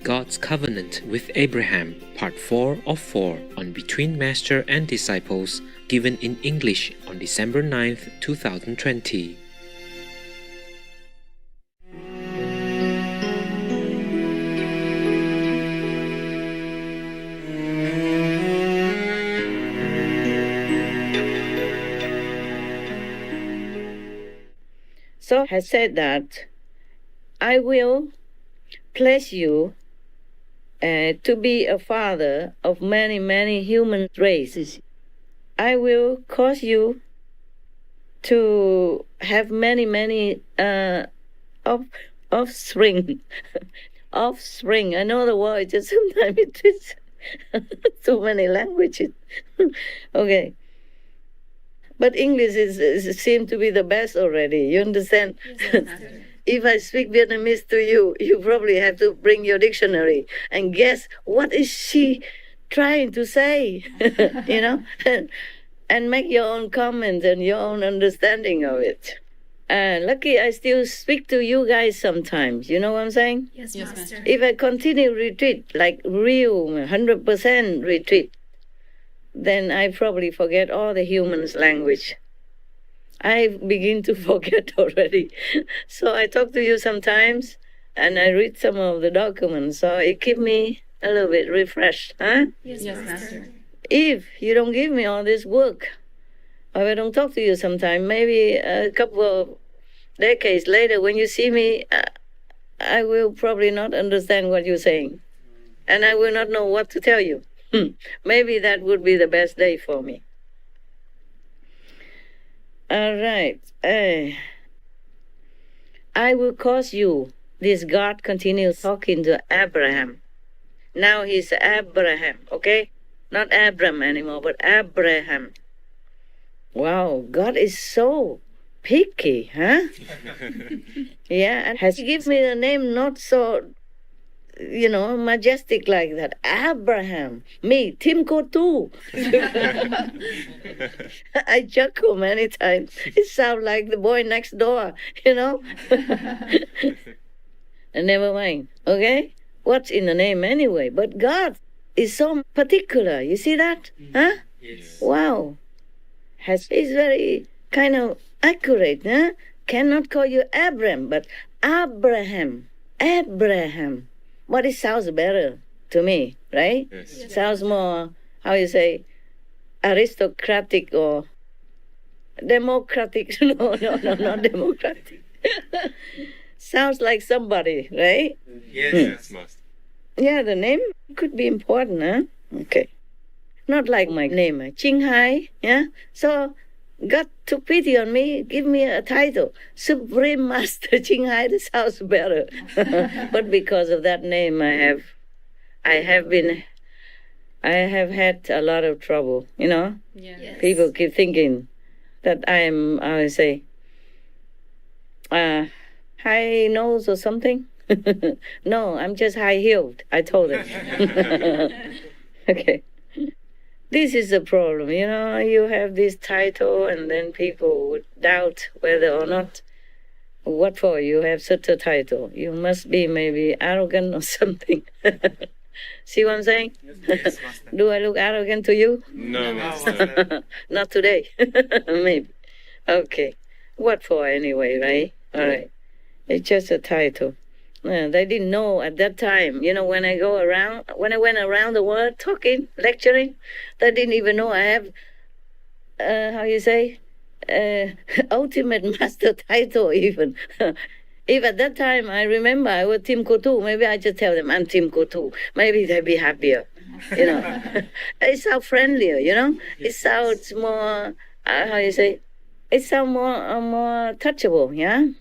God's Covenant with Abraham, Part 4 of 4 on Between Master and Disciples, given in English on December 9th, 2020. So has said that I will place you to be a father of many, many human races. I will cause you to have many, many offspring. Offspring. I know the word, just sometimes it is too many languages. Okay. But English seems to be the best already. You understand? Yes, if I speak Vietnamese to you, you probably have to bring your dictionary and guess what is she trying to say, you know, and make your own comments and your own understanding of it. Lucky I still speak to you guys sometimes. You know what I'm saying? Yes, Master. If I continue retreat, like real 100% retreat, then I probably forget all the humans' language. I begin to forget already. So I talk to you sometimes, and I read some of the documents, so it keeps me a little bit refreshed. Huh? Yes, Master. If you don't give me all this work, or I don't talk to you sometime, maybe a couple of decades later, when you see me, I will probably not understand what you're saying, and I will not know what to tell you. Maybe that would be the best day for me. All right. I will cause you. This God continues talking to Abraham. Now he's Abraham, okay? Not Abram anymore, but Abraham. Wow, God is so picky, huh? Yeah, and has given me the name not so, majestic like that. Abraham. Me, Tim Kotu. I chuckle many times. It sounds like the boy next door, And never mind, okay? What's in the name anyway? But God is so particular. You see that? Huh? Yes. Wow. Is very kind of accurate, huh? Cannot call you Abram, but Abraham. Abraham. But it sounds better to me, right? Yes. Sounds more, how you say, aristocratic or democratic. No, not democratic. Sounds like somebody, right? Yes, Master. Yeah, the name could be important, huh? Okay. Not like my name, Thanh Hải, yeah? So God took pity on me, give me a title, Supreme Master Thanh Hải. That sounds better. But because of that name, I have had a lot of trouble, Yes. People keep thinking that I'm, I would say, high nose or something. No, I'm just high-heeled, I told them. Okay. This is the problem, you have this title and then people would doubt whether or not, what for you have such a title. You must be maybe arrogant or something. See what I'm saying? Yes, Master. Do I look arrogant to you? No, Master. Not today. Maybe. Okay. What for anyway, right? All right. It's just a title. They didn't know at that time. When I went around the world talking, lecturing, they didn't even know I have, ultimate master title even. If at that time I remember I was Tim Kotu, maybe I just tell them I'm Tim Kotu. Maybe they'd be happier. It sounds friendlier, It sounds more, it sounds more touchable, yeah?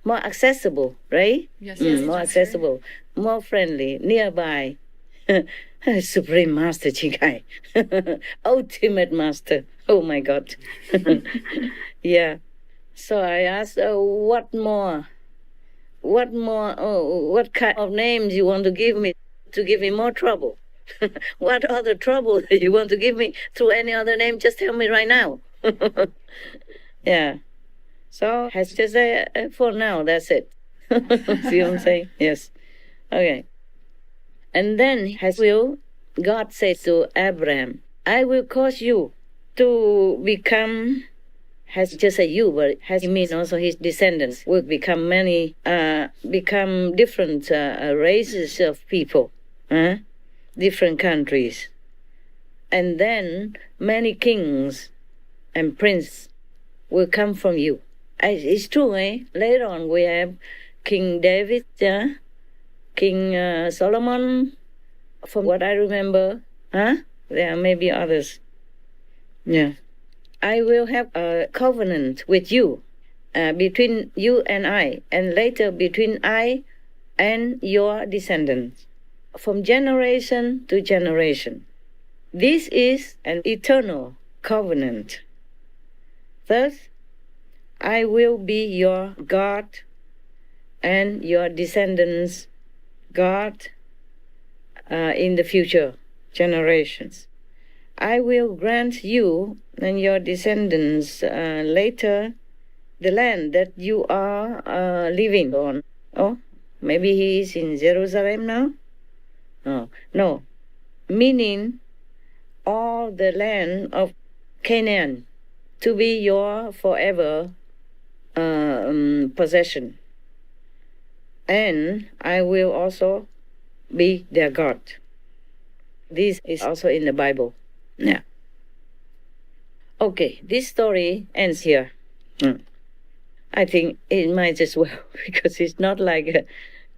More accessible, right? Yes, More accessible, more friendly, nearby. Supreme Master Thanh Hải. Ultimate Master. Oh my God. Yeah. So I asked, what more? What kind of names you want to give me more trouble? What other trouble you want to give me through any other name? Just tell me right now. Yeah. So has to say, for now, that's it. See what I'm saying? Yes. Okay. And then God says to Abraham, I will cause you to become, has just a you, but has mean also his descendants will become become different races of people, different countries. And then many kings and princes will come from you. It's true, eh? Later on we have King David, King Solomon, from what I remember. There may be others. Yeah. I will have a covenant with you, between you and I, and later between I and your descendants, from generation to generation. This is an eternal covenant. Thus, I will be your God and your descendants' God in the future generations. I will grant you and your descendants later the land that you are living on. Oh, maybe he is in Jerusalem now? No. Meaning all the land of Canaan to be your forever possession. And I will also be their God. This is also in the Bible. Yeah. Okay, this story ends here. I think it might as well, because it's not like a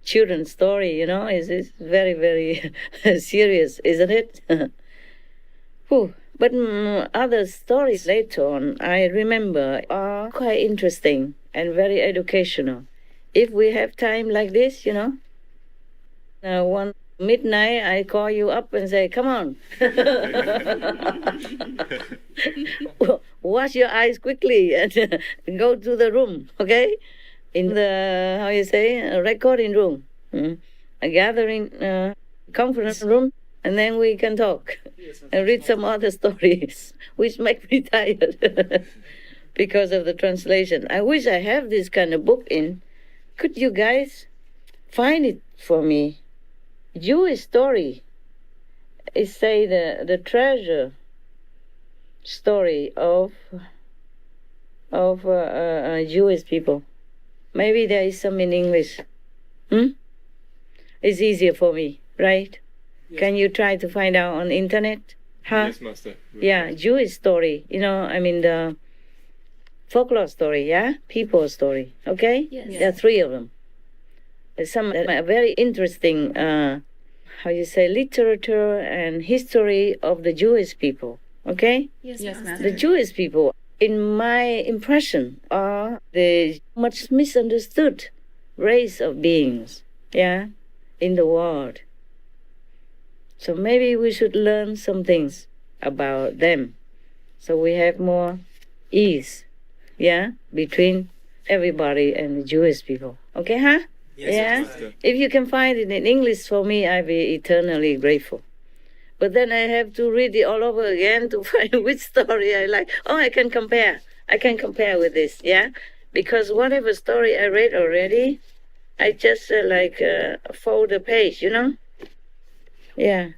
children's story, It's very, very serious, isn't it? But other stories later on, I remember, are quite interesting and very educational. If we have time like this, one midnight I call you up and say, come on. Wash your eyes quickly and go to the room, okay? In the, recording room, a gathering conference room, and then we can talk and read some other stories, which make me tired because of the translation. I wish I have this kind of book in. Could you guys find it for me? Jewish story. It say the treasure story of Jewish people. Maybe there is some in English. It's easier for me, right? Yes. Can you try to find out on internet? Yes, Master. Yeah, Jewish story. The folklore story, yeah? People story, okay? Yes. There are 3 of them. Some very interesting, literature and history of the Jewish people, okay? Yes, Master. The Jewish people, in my impression, are the much misunderstood race of beings, yeah, in the world. So maybe we should learn some things about them, so we have more ease, yeah, between everybody and the Jewish people. Okay, huh? Yes, yeah? Master. If you can find it in English for me, I'll be eternally grateful. But then I have to read it all over again to find which story I like. Oh, I can compare. I can compare with this, yeah? Because whatever story I read already, I just fold the page, Yeah.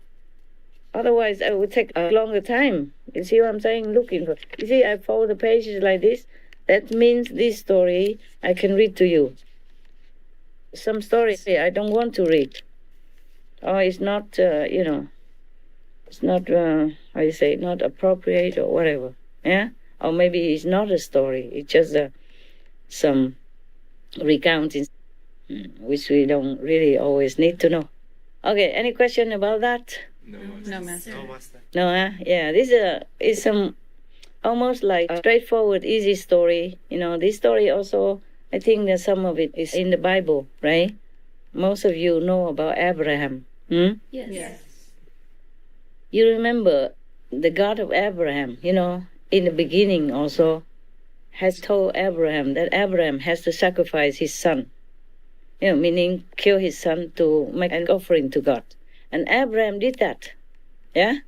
Otherwise, I would take a longer time. You see what I'm saying? Looking for. You see, I fold the pages like this. That means this story I can read to you. Some stories I don't want to read. Or it's not, it's not, not appropriate or whatever. Yeah? Or maybe it's not a story. It's just some recounting, which we don't really always need to know. Okay, any question about that? No, Master. No, Master. No, yeah, this is some almost like a straightforward, easy story. This story also, I think that some of it is in the Bible, right? Most of you know about Abraham. Yes. You remember the God of Abraham, in the beginning also has told Abraham that Abraham has to sacrifice his son. Meaning kill his son to make an offering to God. And Abraham did that. Yeah?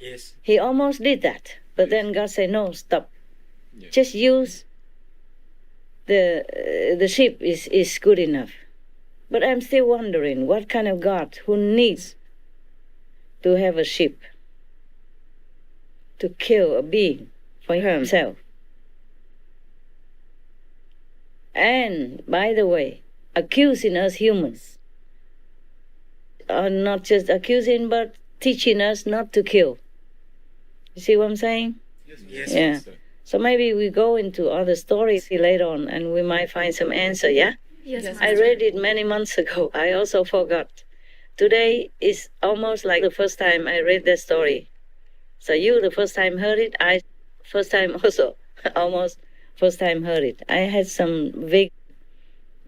Yes. He almost did that. But then God said, no, stop. Yeah. Just use the sheep is good enough. But I'm still wondering what kind of God who needs to have a sheep to kill a being for himself. And, by the way, accusing us humans. Not just accusing, but teaching us not to kill. You see what I'm saying? Yes, Yeah. Master. So maybe we go into other stories later on and we might find some answer, yeah? Yes, I read it many months ago. I also forgot. Today is almost like the first time I read that story. So you the first time heard it, I first time also almost first time heard it. I had some vague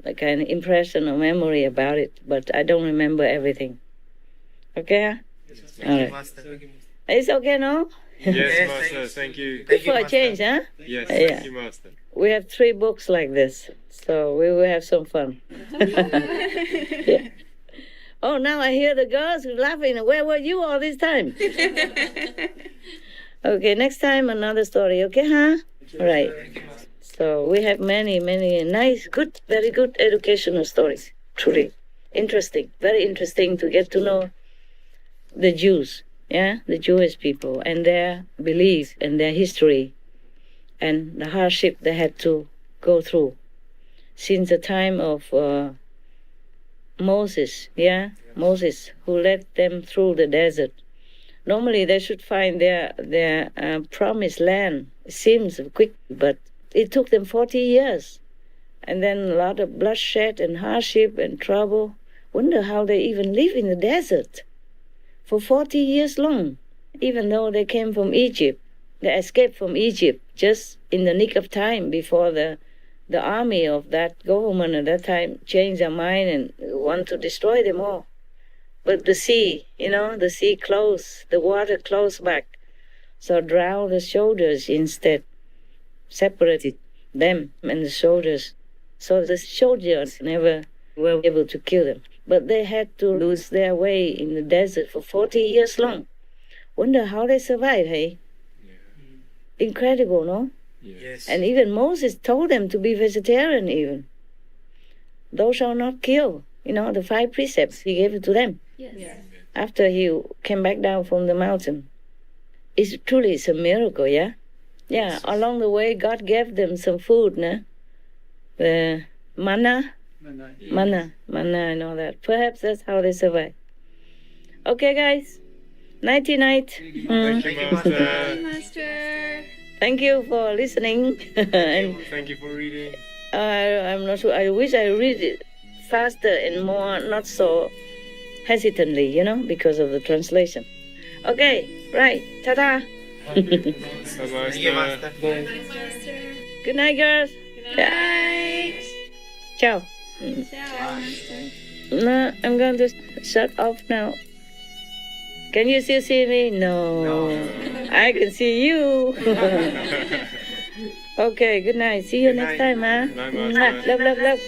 like an impression or memory about it, but I don't remember everything. Okay? All right. It's okay now? Yes, Master. Thank you. Good for a change, huh? Yes, Yeah. thank you, Master. We have 3 books like this, so we will have some fun. Yeah. Oh, now I hear the girls laughing. Where were you all this time? Okay, next time another story, okay, huh? All right. So we have many, many nice, good, very good educational stories. Truly interesting, very interesting to get to know the Jews, yeah, the Jewish people and their beliefs and their history and the hardship they had to go through since the time of Moses, yeah, Moses, who led them through the desert. Normally they should find their promised land. It seems quick, but it took them 40 years. And then a lot of bloodshed and hardship and trouble. Wonder how they even live in the desert for 40 years long, even though they came from Egypt. They escaped from Egypt just in the nick of time before the army of that government at that time changed their mind and want to destroy them all. But the sea, the sea closed, the water closed back. So drowned the soldiers instead, separated them and the soldiers. So the soldiers never were able to kill them. But they had to lose their way in the desert for 40 years long. Wonder how they survived, hey? Yeah. Incredible, no? Yes. And even Moses told them to be vegetarian even. Thou shalt not kill. The 5 precepts, he gave it to them. Yes. After he came back down from the mountain. It's a miracle, yeah? Yeah, along the way, God gave them some food, no? The manna, and all that. Perhaps that's how they survive. Okay, guys. Nighty-night. Thank you, Master. Master. Thank you for listening. And Thank you for reading. I'm not sure. I wish I read it faster and more, not so hesitantly, because of the translation. Okay, right. Ta-ta. Bye, Master. Good night, girls. Good night. Ciao. Ciao, Master. No, I'm going to shut off now. Can you still see me? No. I can see you. Okay, good night. See you next time, huh? Bye, Master. Love, love, love.